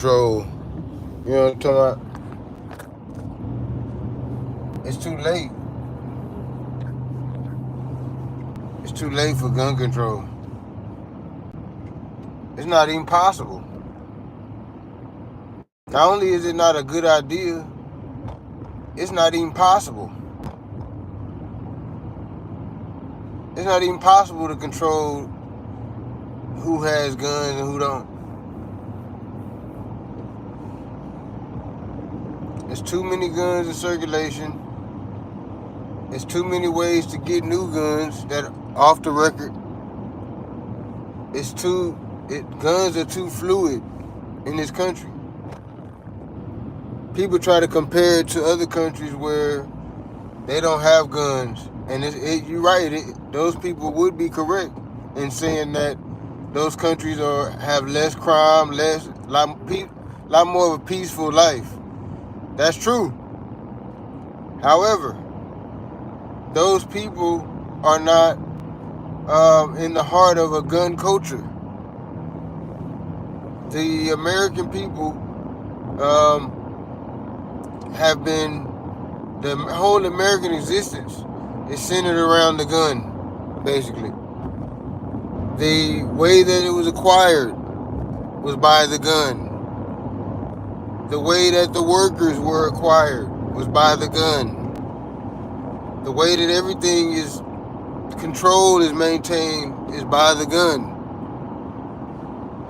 control. You know what I'm talking about? It's too late. It's too late for gun control. It's not even possible. Not only is it not a good idea, it's not even possible. It's not even possible to control who has guns and who don't. There's too many guns in circulation. There's too many ways to get new guns that are off the record. Guns are too fluid in this country. People try to compare it to other countries where they don't have guns. And you're right, those people would be correct in saying that those countries have less crime, lot more of a peaceful life. That's true. However, those people are not in the heart of a gun culture. The American people have been, the whole American existence is centered around the gun, basically. The way that it was acquired was by the gun. The way that the workers were acquired was by the gun. The way that everything is controlled, is maintained, is by the gun.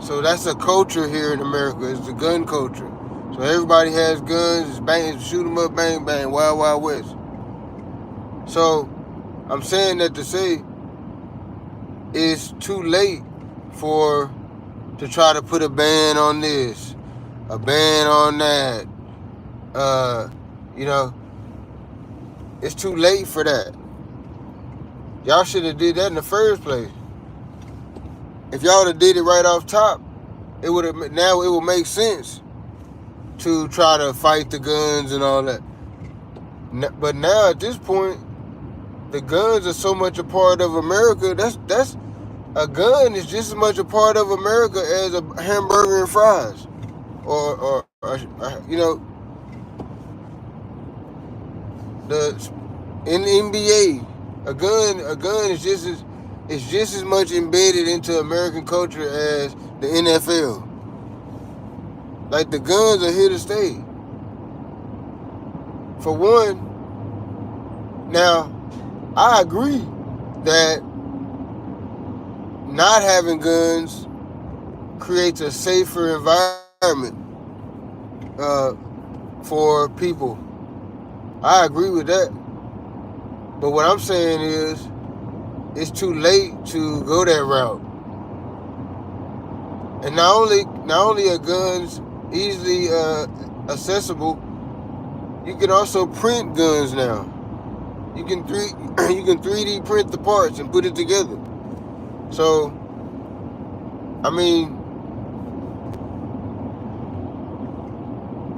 So that's a culture here in America. It's the gun culture. So everybody has guns. It's bang, shoot 'em up, bang, bang, wild, wild west. So I'm saying that to say it's too late to try to put a ban on this, a ban on that. It's too late for that. Y'all should have did that in the first place. If y'all would have did it right off top, it would make sense to try to fight the guns and all that. But now at this point, the guns are so much a part of America. That's a gun is just as much a part of America as a hamburger and fries, or in the NBA, a gun is just as much embedded into American culture as the NFL. Like, the guns are here to stay. For one, now I agree that not having guns creates a safer environment for people. I agree with that. But what I'm saying is, it's too late to go that route. And not only are guns easily accessible, you can also print guns now. You can 3D print the parts and put it together. So, I mean,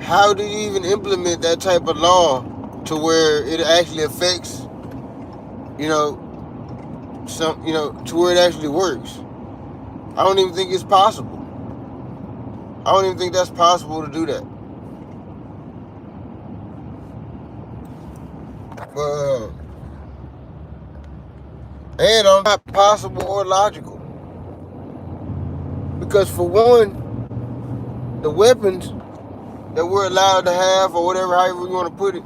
how do you even implement that type of law to where it actually affects, to where it actually works? I don't even think it's possible. I don't even think that's possible to do that. And it's not possible or logical. Because for one, the weapons that we're allowed to have, or whatever, however you want to put it,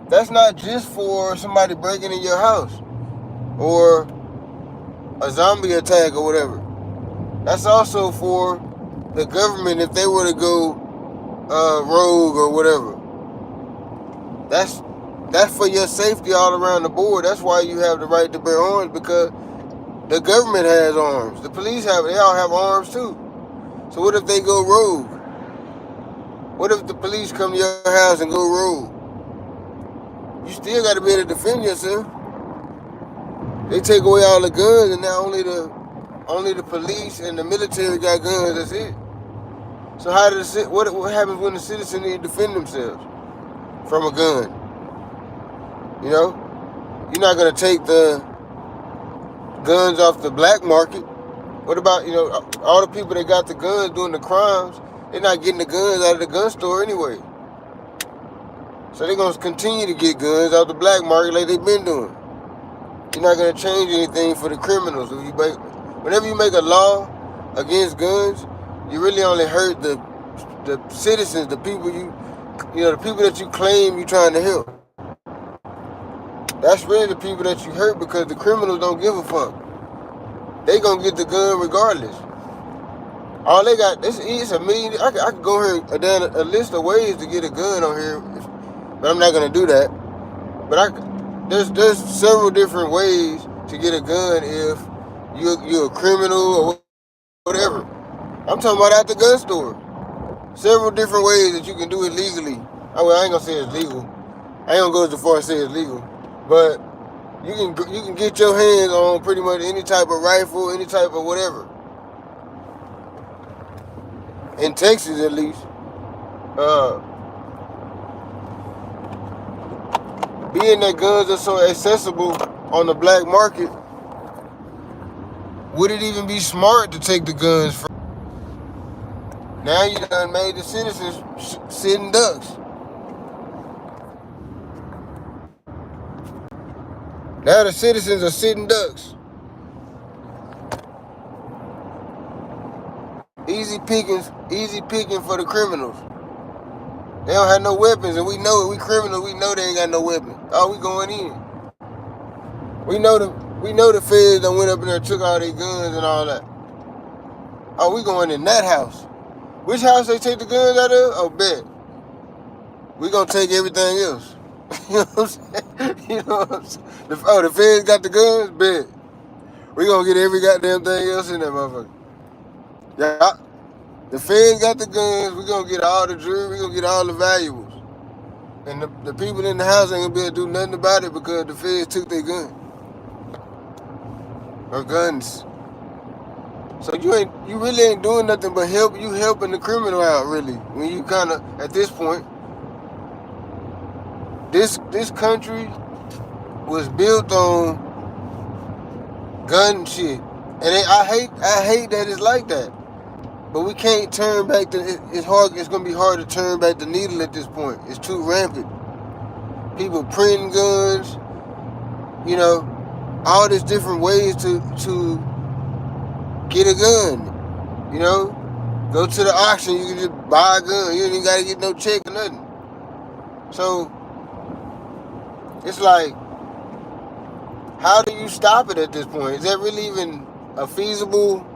that's not just for somebody breaking in your house or a zombie attack or whatever. That's also for the government if they were to go rogue or whatever. That's for your safety all around the board. That's why you have the right to bear arms, because the government has arms. The police they all have arms too. So what if they go rogue? What if the police come to your house and go rogue? You still got to be able to defend yourself. They take away all the guns, and now only the police and the military got guns. That's it. So what happens when the citizens need to defend themselves from a gun? You're not gonna take the guns off the black market. What about all the people that got the guns doing the crimes? They're not getting the guns out of the gun store anyway. So they're going to continue to get guns out the black market like they've been doing. You're not going to change anything for the criminals. Whenever you make a law against guns, you really only hurt the citizens, the people the people that you claim you're trying to help. That's really the people that you hurt, because the criminals don't give a fuck. They gonna get the gun regardless. All they got, it's a million. I could go here down a list of ways to get a gun on here, but I'm not gonna do that. But there's several different ways to get a gun if you're a criminal or whatever. I'm talking about at the gun store. Several different ways that you can do it legally. I ain't gonna say it's legal. I ain't gonna go as far as say it's legal, but you can get your hands on pretty much any type of rifle, any type of whatever. In Texas, at least. Being that guns are so accessible on the black market, would it even be smart to take the guns from? Now you done made the citizens sitting ducks. Now the citizens are sitting ducks. Easy picking for the criminals. They don't have no weapons, and we know it. We criminals, we know they ain't got no weapons. Oh, we going in. We know the feds that went up in there and took all their guns and all that. Oh, we going in that house. Which house they take the guns out of? Oh, bet. We gonna take everything else. You know what I'm saying? You know what I'm saying? The feds got the guns? Bet. We gonna get every goddamn thing else in that motherfucker. Yeah. The feds got the guns. We gonna get all the jewelry. We gonna get all the valuables. And the people in the house ain't gonna be able to do nothing about it because the feds took their gun. Or guns. So you really ain't doing nothing but helping the criminal out, really. When you kind of, at this point, this country was built on gun shit. And I hate that it's like that. But we can't turn back it's hard. It's gonna be hard to turn back the needle at this point. It's too rampant. People printing guns, all these different ways to get a gun. Go to the auction, you can just buy a gun. You ain't even gotta get no check or nothing. So it's like, how do you stop it at this point? Is that really even a feasible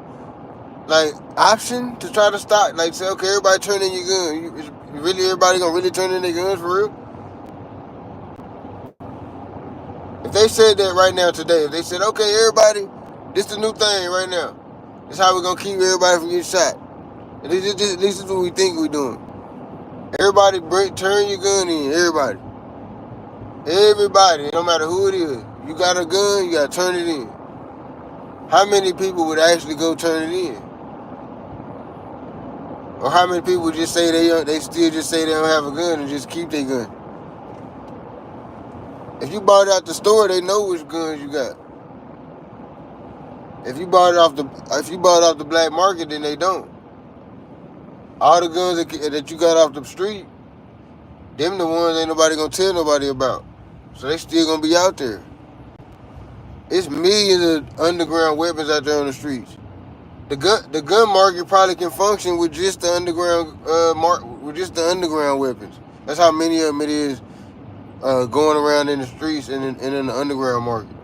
option to try to stop? Like, say, okay, everybody turn in your gun. Is really everybody gonna really turn in their guns for real? If they said that right now today, if they said, okay, everybody, this the new thing right now. This how we're gonna keep everybody from getting shot. At least this is what we think we're doing. Everybody turn your gun in. Everybody, no matter who it is. You got a gun, you gotta turn it in. How many people would actually go turn it in? Or how many people just say they still just say they don't have a gun and just keep their gun? If you bought it out the store, they know which guns you got. If you bought it off the black market, then they don't. All the guns that you got off the street, them the ones ain't nobody gonna tell nobody about. So they still gonna be out there. It's millions of underground weapons out there on the streets. The gun market probably can function with just the underground weapons. That's how many of them it is going around in the streets and in the underground market.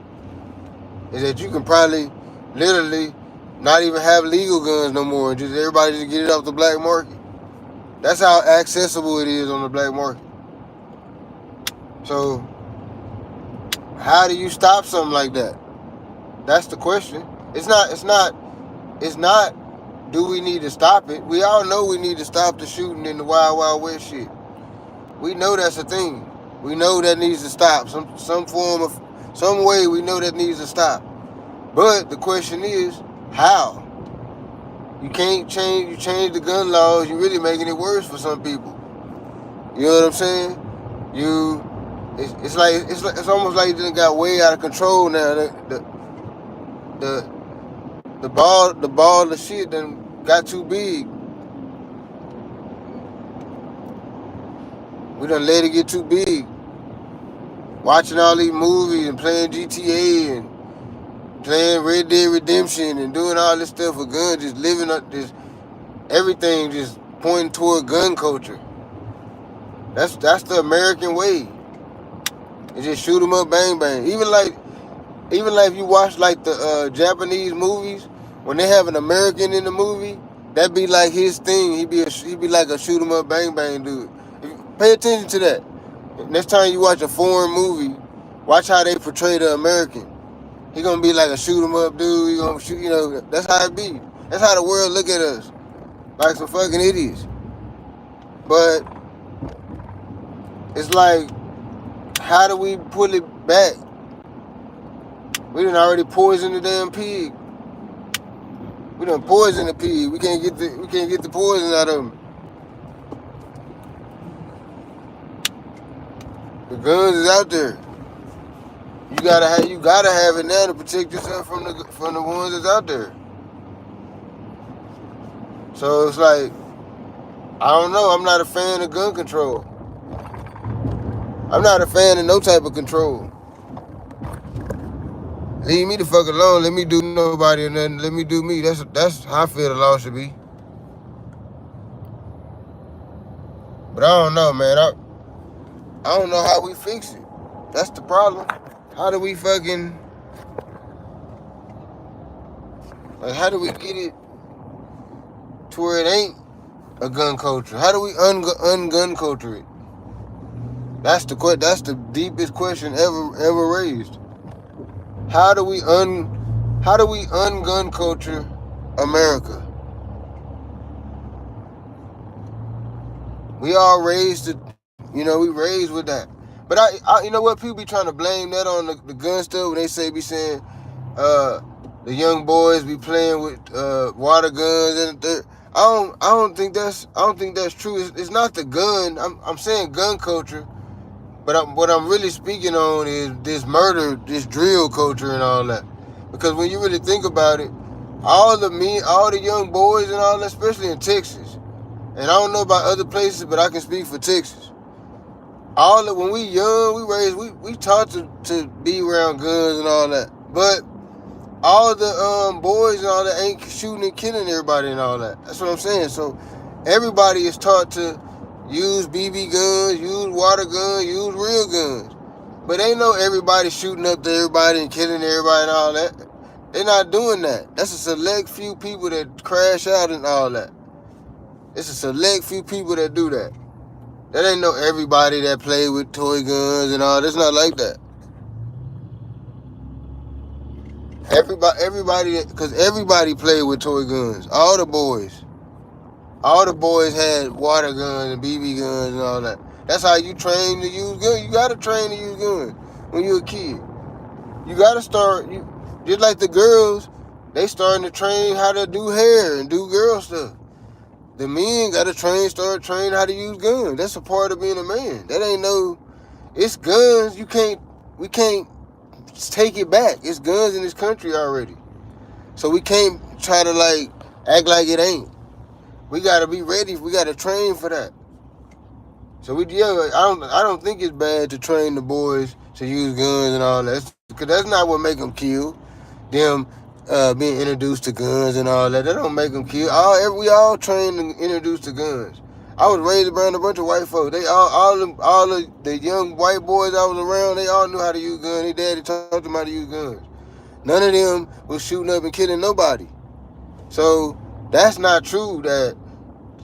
Is that you can probably literally not even have legal guns no more, and just everybody just get it off the black market. That's how accessible it is on the black market. So how do you stop something like that? That's the question. It's not do we need to stop it? We all know we need to stop the shooting in the Wild Wild West shit. We know that's a thing. We know that needs to stop. Some way we know that needs to stop. But the question is, how? You change the gun laws, you're really making it worse for some people. You know what I'm saying? It's almost like it got way out of control now. The ball of shit done got too big. We done let it get too big. Watching all these movies and playing GTA and playing Red Dead Redemption and doing all this stuff with guns, just living up this, everything just pointing toward gun culture. That's the American way. It's just shoot 'em up, bang bang. Even like if you watch like the Japanese movies, when they have an American in the movie, that be like his thing. He be like a shoot 'em up, bang bang dude. Pay attention to that. Next time you watch a foreign movie, watch how they portray the American. He gonna be like a shoot 'em up dude. He gonna shoot, that's how it be. That's how the world look at us, like some fucking idiots. But it's like, how do we pull it back? We done already poisoned the damn pig. We done poisoned the pig. We can't get the poison out of him. The guns is out there. You gotta have it now to protect yourself from the ones that's out there. So it's like, I don't know. I'm not a fan of gun control. I'm not a fan of no type of control. Leave me the fuck alone. Let me do nobody or nothing. Let me do me. That's how I feel the law should be. But I don't know, man. I don't know how we fix it. That's the problem. How do we fucking, like, how do we get it to where it ain't a gun culture? How do we un-gun culture it? That's the deepest question ever raised. How do we un-gun culture America? We all raised to, we raised with that. But I you know what, people be trying to blame that on the gun stuff when they be saying the young boys be playing with water guns and I don't think that's true. It's not the gun. I'm saying gun culture. But what I'm really speaking on is this murder, this drill culture and all that. Because when you really think about it, all the young boys and all that, especially in Texas, and I don't know about other places, but I can speak for Texas. When we young, we taught to be around guns and all that. But all the boys and all that ain't shooting and killing everybody and all that. That's what I'm saying. So everybody is taught to use BB guns, use water guns, use real guns. But they know everybody shooting up to everybody and killing everybody and all that. They're not doing that. That's a select few people that crash out and all that. It's a select few people that do that. That ain't no everybody that play with toy guns and all. That's not like that. Because everybody played with toy guns. All the boys. All the boys had water guns and BB guns and all that. That's how you train to use guns. You gotta train to use guns when you're a kid. You gotta start, just like the girls, they starting to train how to do hair and do girl stuff. The men gotta start training how to use guns. That's a part of being a man. That ain't it's guns. We can't take it back. It's guns in this country already. So we can't try to act like it ain't. We gotta be ready. We gotta train for that. So I don't think it's bad to train the boys to use guns and all that. Because that's not what make them kill. Them being introduced to guns and all that. That don't make them kill. We all trained and introduced to guns. I was raised around a bunch of white folks. They all the young white boys I was around, they all knew how to use guns. Their daddy taught them how to use guns. None of them was shooting up and killing nobody. So that's not true that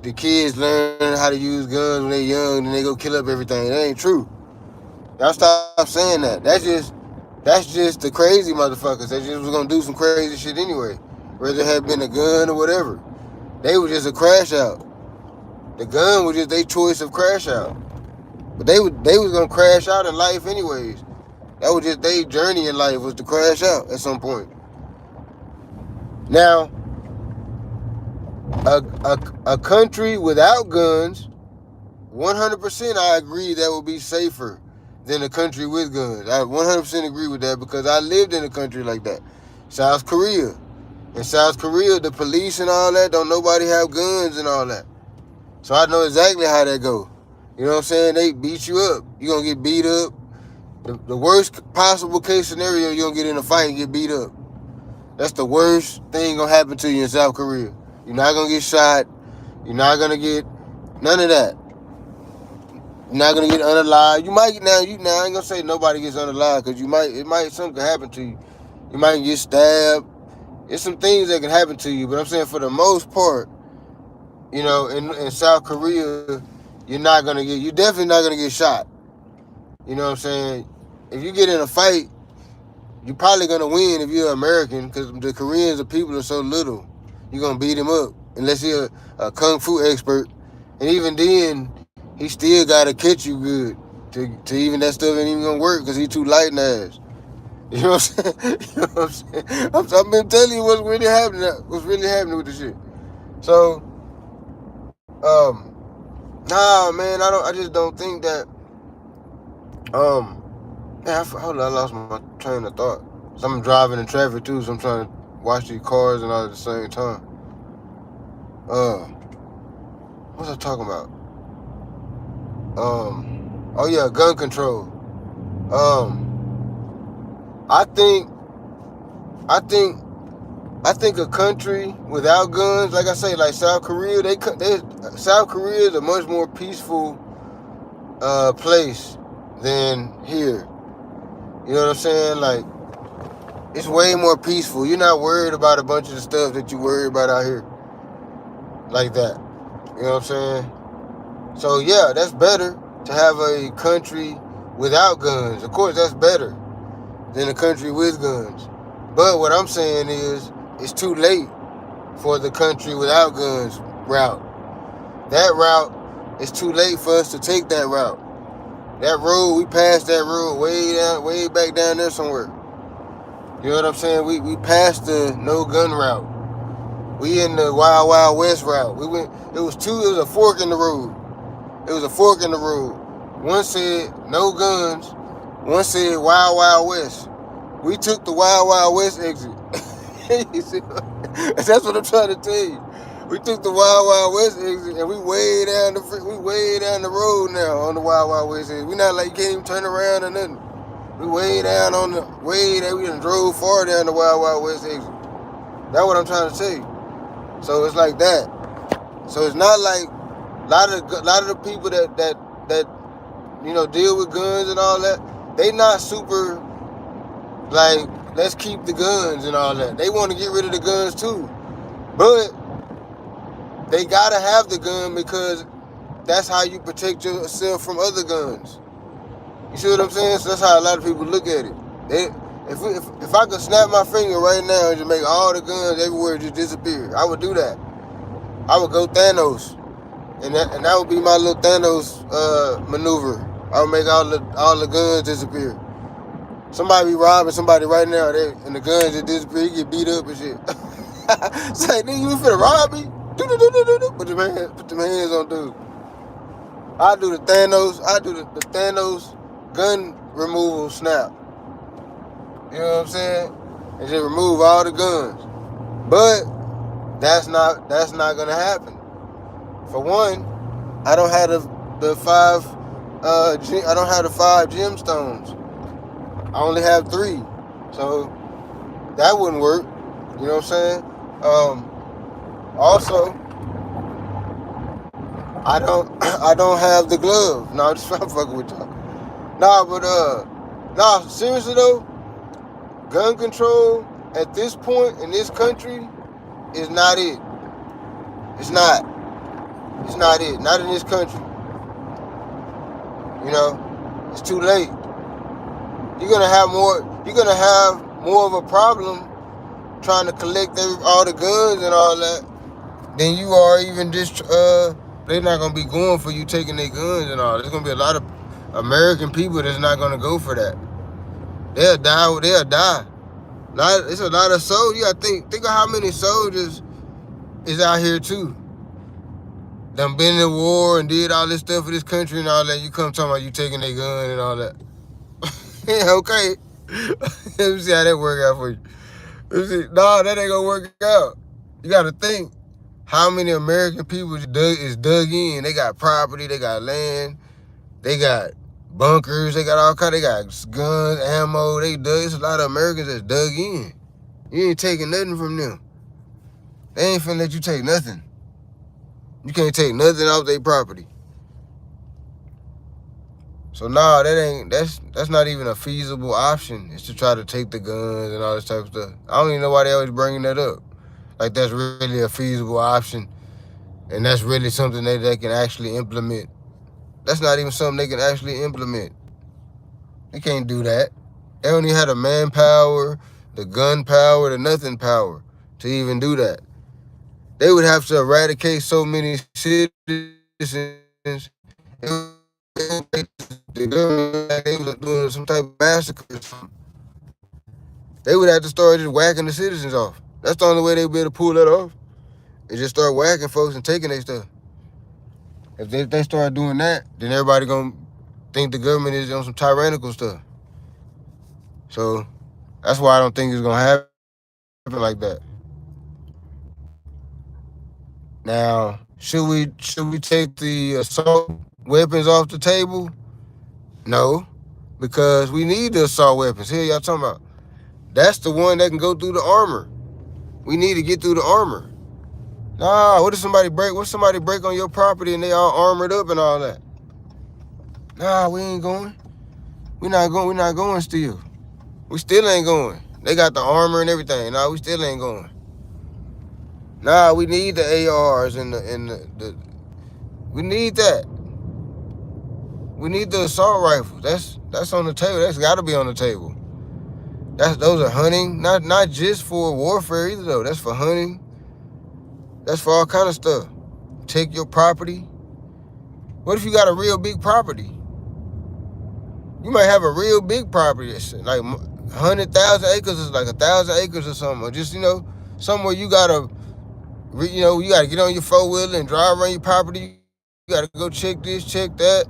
the kids learn how to use guns when they're young and they go kill up everything. That ain't true. Y'all stop saying that. That's just the crazy motherfuckers. They just was gonna do some crazy shit anyway. Whether it had been a gun or whatever. They were just a crash out. The gun was just their choice of crash out. But they was gonna crash out in life anyways. That was just their journey in life, was to crash out at some point. Now, a country without guns, 100% I agree that would be safer than a country with guns. I 100% agree with that because I lived in a country like that. South Korea. In South Korea, the police and all that, don't nobody have guns and all that. So I know exactly how that go. You know what I'm saying? They beat you up. You're going to get beat up. The worst possible case scenario, you're going to get in a fight and get beat up. That's the worst thing going to happen to you in South Korea. You're not going to get shot. You're not going to get none of that. You're not going to get unalive. You might, now I ain't going to say nobody gets unalive because something can happen to you. You might get stabbed. There's some things that can happen to you, but I'm saying for the most part, you know, in South Korea, you're definitely not gonna get shot. You know what I'm saying? If you get in a fight, you're probably gonna win if you're American, because the Koreans, the people are so little. You're gonna beat him up unless you're a kung fu expert, and even then, he still gotta catch you good. To even that stuff ain't even gonna work because he's too light in the ass. You know what I'm saying? You know what I'm saying? I've been telling you what's really happening with the shit. So, nah, man, I just don't think that, hold on, I lost my train of thought. So I'm driving in traffic too, so I'm trying to watch these cars and all at the same time. What was I talking about? Oh yeah, gun control. I think a country without guns, like I say, like South Korea, South Korea is a much more peaceful place than here. You know what I'm saying? Like, it's way more peaceful. You're not worried about a bunch of the stuff that you worry about out here. Like that. You know what I'm saying? So yeah, that's better to have a country without guns. Of course, that's better than a country with guns. But what I'm saying is, it's too late for the country without guns route. That route, it's too late for us to take that route. That road, we passed that road way back down there somewhere. You know what I'm saying? We passed the no gun route. We in the Wild Wild West route. It was a fork in the road. It was a fork in the road. One said no guns. One said Wild Wild West. We took the Wild Wild West exit. That's what I'm trying to tell you. We took the Wild Wild West exit and we way down the road now on the Wild Wild West exit. We not like, you can't even turn around or nothing. We way down we done drove far down the Wild Wild West exit. That's what I'm trying to tell you. So it's like that. So it's not like a lot of the people that you know deal with guns and all that. They not super like, let's keep the guns and all that. They want to get rid of the guns too, but they gotta have the gun because that's how you protect yourself from other guns. You see what I'm saying? So that's how a lot of people look at it. If I could snap my finger right now and just make all the guns everywhere just disappear, I would do that. I would go Thanos, and that would be my little Thanos maneuver. I would make all the guns disappear. Somebody be robbing somebody right now, and the guns just disappear. You get beat up and shit. Say, nigga, you finna rob me? Put them hands on dude. I do the Thanos gun removal snap. You know what I'm saying? And just remove all the guns. But that's not gonna happen. For one, I don't have the five gemstones. I only have 3. So that wouldn't work. You know what I'm saying? Also, I don't have the glove. No, I'm just fucking with y'all. Seriously though, gun control at this point in this country is not it. It's not. It's not it. Not in this country. You know, it's too late. You're gonna have more of a problem trying to collect all the guns and all that than you are even just they're not gonna be going for you taking their guns and all. There's gonna be a lot of American people that's not gonna go for that. They'll die. It's a lot of soldiers. You gotta think of how many soldiers is out here too. Done been in the war and did all this stuff for this country and all that. You come talking about you taking their gun and all that. Yeah, okay. Let me see how that work out for you. No, that ain't gonna work out. You gotta think how many American people is dug in. They got property, they got land, They got bunkers. They got all kinds. They got guns, ammo. It's a lot of Americans that's dug in. You ain't taking nothing from them. They ain't finna let you take nothing. You can't take nothing off their property. So nah, that's not even a feasible option. Is to try to take the guns and all this type of stuff. I don't even know why they always bringing that up. Like that's really a feasible option, and that's really something that they can actually implement. That's not even something they can actually implement. They can't do that. They don't even have the manpower, the gun power, the nothing power to even do that. They would have to eradicate so many citizens. They was doing some type of massacre or something. They would have to start just whacking the citizens off. That's the only way they'd be able to pull that off. Is just start whacking folks and taking their stuff. If they start doing that, then everybody gonna think the government is on some tyrannical stuff. So that's why I don't think it's gonna happen like that. Now, should we take the assault weapons off the table? No, because we need the assault weapons. Here y'all talking about. That's the one that can go through the armor. We need to get through the armor. Nah, what if somebody break on your property and they all armored up and all that? Nah, we ain't going. We're not going still. We still ain't going. They got the armor and everything. Nah, we still ain't going. Nah, we need the ARs and the we need that. We need the assault rifles. That's on the table. That's gotta be on the table. Those are hunting, not just for warfare either though. That's for hunting. That's for all kind of stuff. Take your property. What if you got a real big property? You might have a real big property. It's like 100,000 acres is like 1,000 acres or something. Or just, somewhere you gotta get on your four-wheeler and drive around your property. You gotta go check this, check that,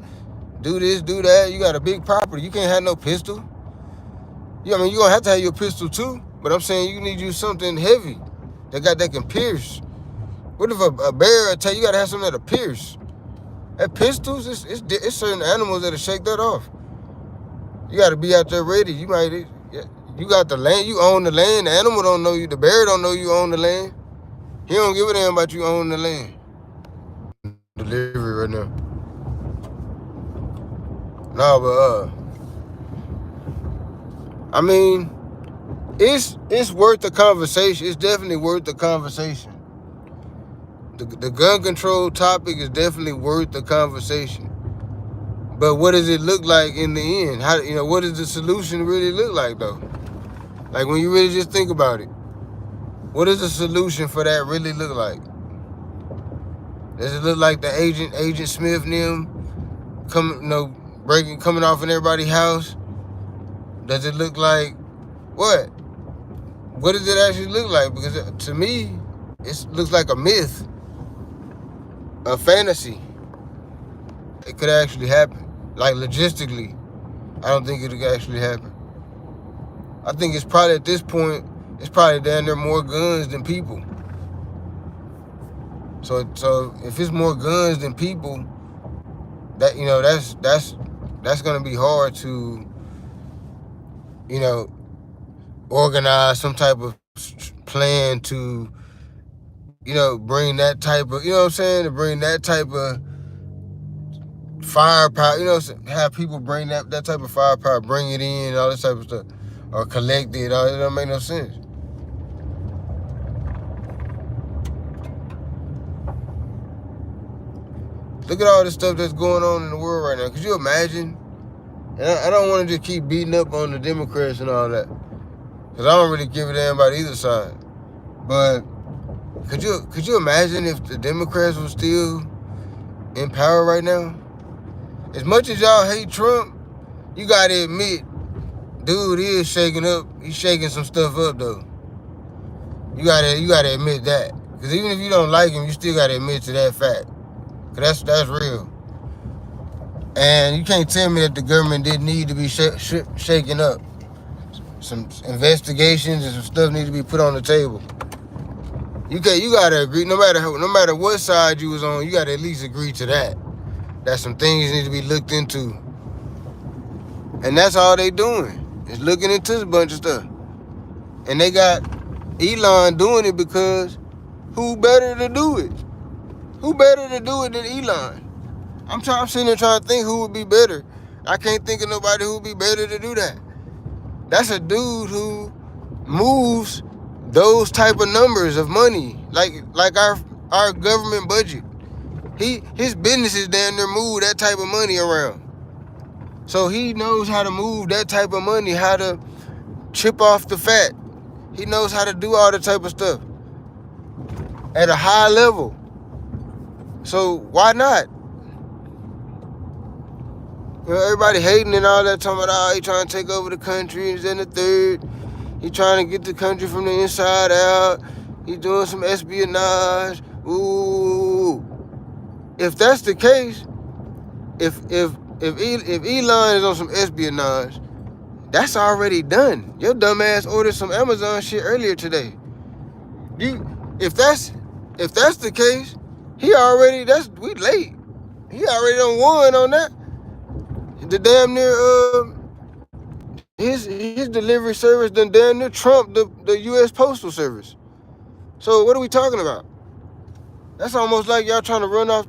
do this, do that. You got a big property. You can't have no pistol. You're gonna have to have your pistol too. But I'm saying you need to use something heavy that can pierce. What if a bear attack? You gotta have something that'll pierce. That pistols, it's certain animals that'll shake that off. You gotta be out there ready. You got the land. You own the land. The animal don't know you. The bear don't know you own the land. He don't give a damn about you owning the land. Delivery right now. No, but it's worth the conversation. It's definitely worth the conversation. The gun control topic is definitely worth the conversation. But what does it look like in the end? What does the solution really look like though? Like when you really just think about it, what does the solution for that really look like? Does it look like the Agent Smith and them coming off in everybody's house? Does it look like what? What does it actually look like? Because to me, it looks like a myth, a fantasy. It could actually happen. Like logistically, I don't think it could actually happen. I think it's probably at this point, it's probably down there more guns than people. So if it's more guns than people, that's gonna be hard to, organize some type of plan to, bring that type of, to bring that type of firepower, have people bring that type of firepower, bring it in, all this type of stuff, or collect it. It don't make no sense. Look at all the stuff that's going on in the world right now. Could you imagine? And I don't want to just keep beating up on the Democrats and all that, because I don't really give a damn about either side. But could you imagine if the Democrats were still in power right now? As much as y'all hate Trump, you gotta admit, dude is shaking up. He's shaking some stuff up though. You gotta admit that, because even if you don't like him, you still gotta admit to that fact. Cause that's real. And you can't tell me that the government didn't need to be shaken up. Some investigations and some stuff need to be put on the table. You gotta agree. No matter what side you was on, you gotta at least agree to that. that some things need to be looked into. And that's all they doing, is looking into a bunch of stuff. And they got Elon doing it because who better to do it? Who better to do it than Elon? I'm sitting there trying to think who would be better. I can't think of nobody who would be better to do that. That's a dude who moves those type of numbers of money, like our government budget. His businesses down there move that type of money around. So he knows how to move that type of money, how to chip off the fat. He knows how to do all that type of stuff at a high level. So why not? You know, everybody hating and all that, talking about, oh, he trying to take over the country, and then the third. He trying to get the country from the inside out. He doing some espionage. Ooh. If that's the case, if Elon is on some espionage, that's already done. Your dumb ass ordered some Amazon shit earlier today. If that's the case, we late. He already done won on that. The damn near his delivery service done damn near trumped the U.S. Postal Service. So what are we talking about? That's almost like y'all trying to run off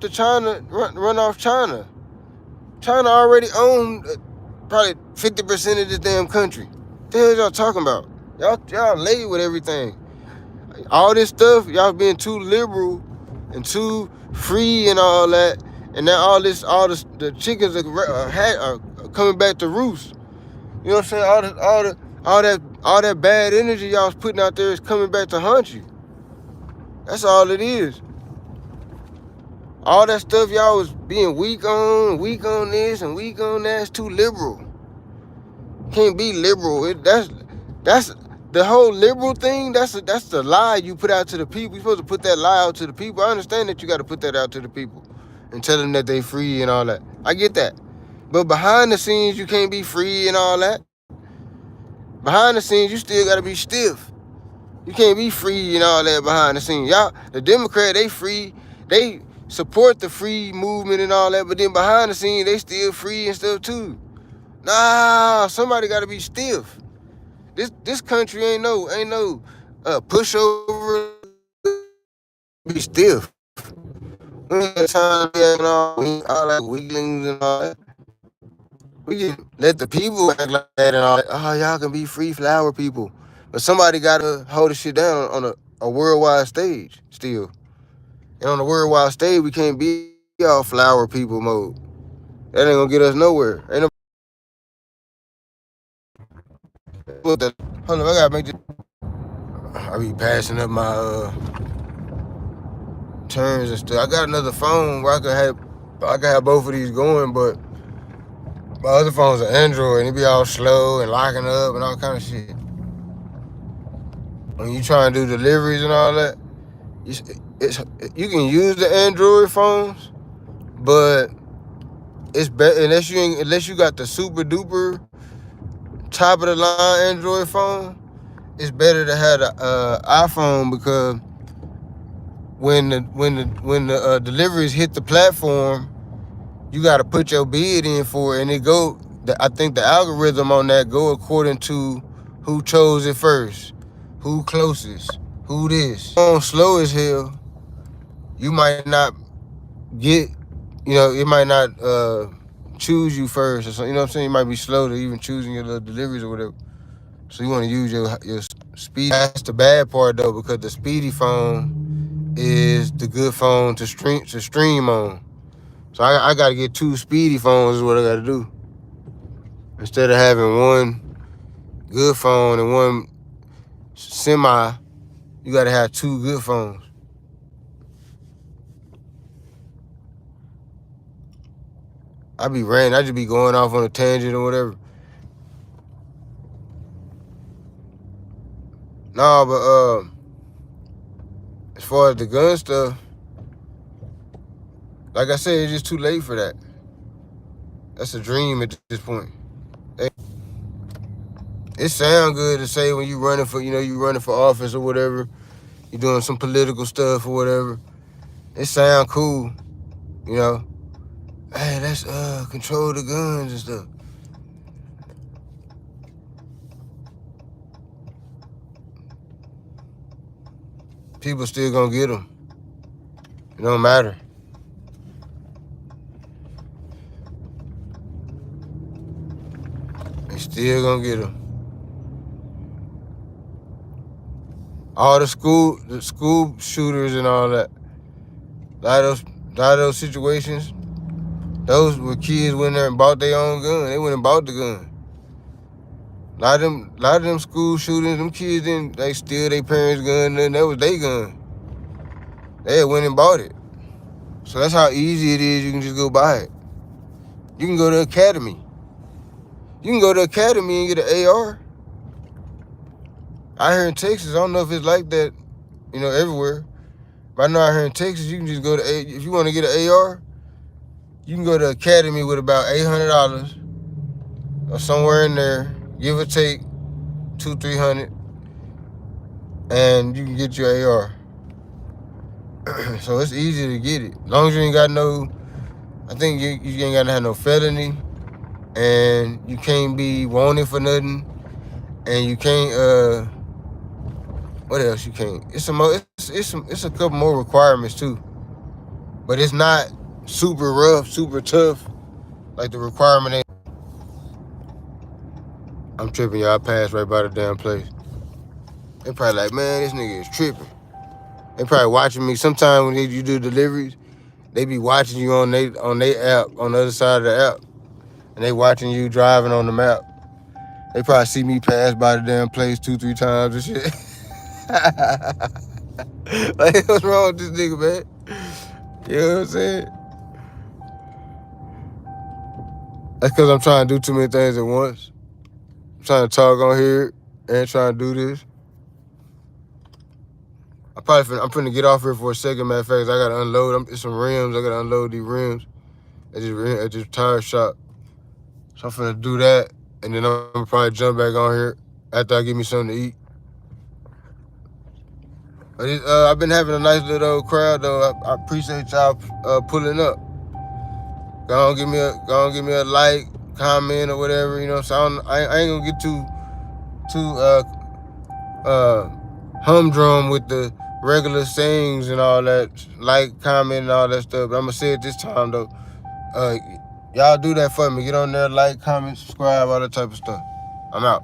China. China already owned probably 50% of this damn country. What the hell y'all talking about? Y'all late with everything. All this stuff, y'all being too liberal and too free and all that. And now the chickens are coming back to roost. You know what I'm saying? All that bad energy y'all was putting out there is coming back to haunt you. That's all it is. All that stuff y'all was being weak on this and weak on that, is too liberal. Can't be liberal. That's the whole liberal thing. That's the lie you put out to the people. You're supposed to put that lie out to the people. I understand that you got to put that out to the people and tell them that they free and all that. I get that. But behind the scenes, you can't be free and all that. Behind the scenes, you still got to be stiff. You can't be free and all that behind the scenes. Y'all, the Democrat, they free. They support the free movement and all that, but then behind the scenes, they still free and stuff too. Nah, somebody got to be stiff. This country ain't no pushover. Be stiff. We ain't got time to be acting all like weaklings and all that. We can let the people act like that and all that. Oh, y'all can be free flower people. But somebody got to hold the shit down on a worldwide stage still. And on the worldwide stage, we can't be all flower people mode. That ain't gonna get us nowhere. Ain't no. Hold on, I gotta make this. I be passing up my turns and stuff. I got another phone where I can have both of these going, but my other phone's an Android and it be all slow and locking up and all kind of shit. When you try and do deliveries and all that, you can use the Android phones, but it's better unless you got the super duper top of the line Android phone. It's better to have the iPhone, because when the deliveries hit the platform, you got to put your bid in for it, and I think the algorithm on that go according to who chose it first, who closest, who this. On slow as hell, you might not get, it might not choose you first or something. You know what I'm saying? You might be slow to even choosing your little deliveries or whatever. So you want to use your speed. That's the bad part though, because the speedy phone is the good phone to stream on. So I got to get 2 speedy phones is what I got to do. Instead of having one good phone and one semi, you got to have 2 good phones. I just be going off on a tangent or whatever. Nah, but as far as the gun stuff, like I said, it's just too late for that. That's a dream at this point. It sounds good to say when you running for office or whatever, you're doing some political stuff or whatever. It sounds cool, Hey, let's control the guns and stuff. People still gonna get them. It don't matter. They still gonna get them. All the school shooters and all that. A lot of those situations, those were kids went there and bought their own gun. They went and bought the gun. A lot of them school shootings, them kids didn't, they steal their parents' gun, and that was their gun. They went and bought it. So that's how easy it is. You can just go buy it. You can go to Academy. You can go to Academy and get an AR. Out here in Texas, I don't know if it's like that, everywhere. But I know out here in Texas, you can just go to, if you want to get an AR, you can go to Academy with about $800 or somewhere in there, give or take $200-300, and you can get your AR. So it's easy to get it. As long as you ain't got I think you ain't got to have no felony, and you can't be wanted for nothing, and you can't, what else you can't? It's a couple more requirements too, but it's not super rough, super tough like the requirement ain't. I'm tripping, y'all. I passed right by the damn place. They probably like, man, this nigga is tripping. They probably watching me. Sometimes when you do deliveries, they be watching you on they app, on the other side of the app, and they watching you driving on the map. They probably see me pass by the damn place 2-3 times and shit. Like, what's wrong with this nigga, man? You know what I'm saying? That's because I'm trying to do too many things at once. I'm trying to talk on here and trying to do this. I'm finna get off here for a second. Matter of fact, I gotta unload. It's some rims. I gotta unload these rims at this tire shop. So I'm finna do that, and then I'm gonna probably jump back on here after I get me something to eat. But I've been having a nice little crowd though. I appreciate y'all pulling up. Go on, give me a like, comment, or whatever. So I ain't gonna get too humdrum with the regular sayings and all that, like, comment, and all that stuff. But I'm gonna say it this time though. Y'all do that for me. Get on there, like, comment, subscribe, all that type of stuff. I'm out.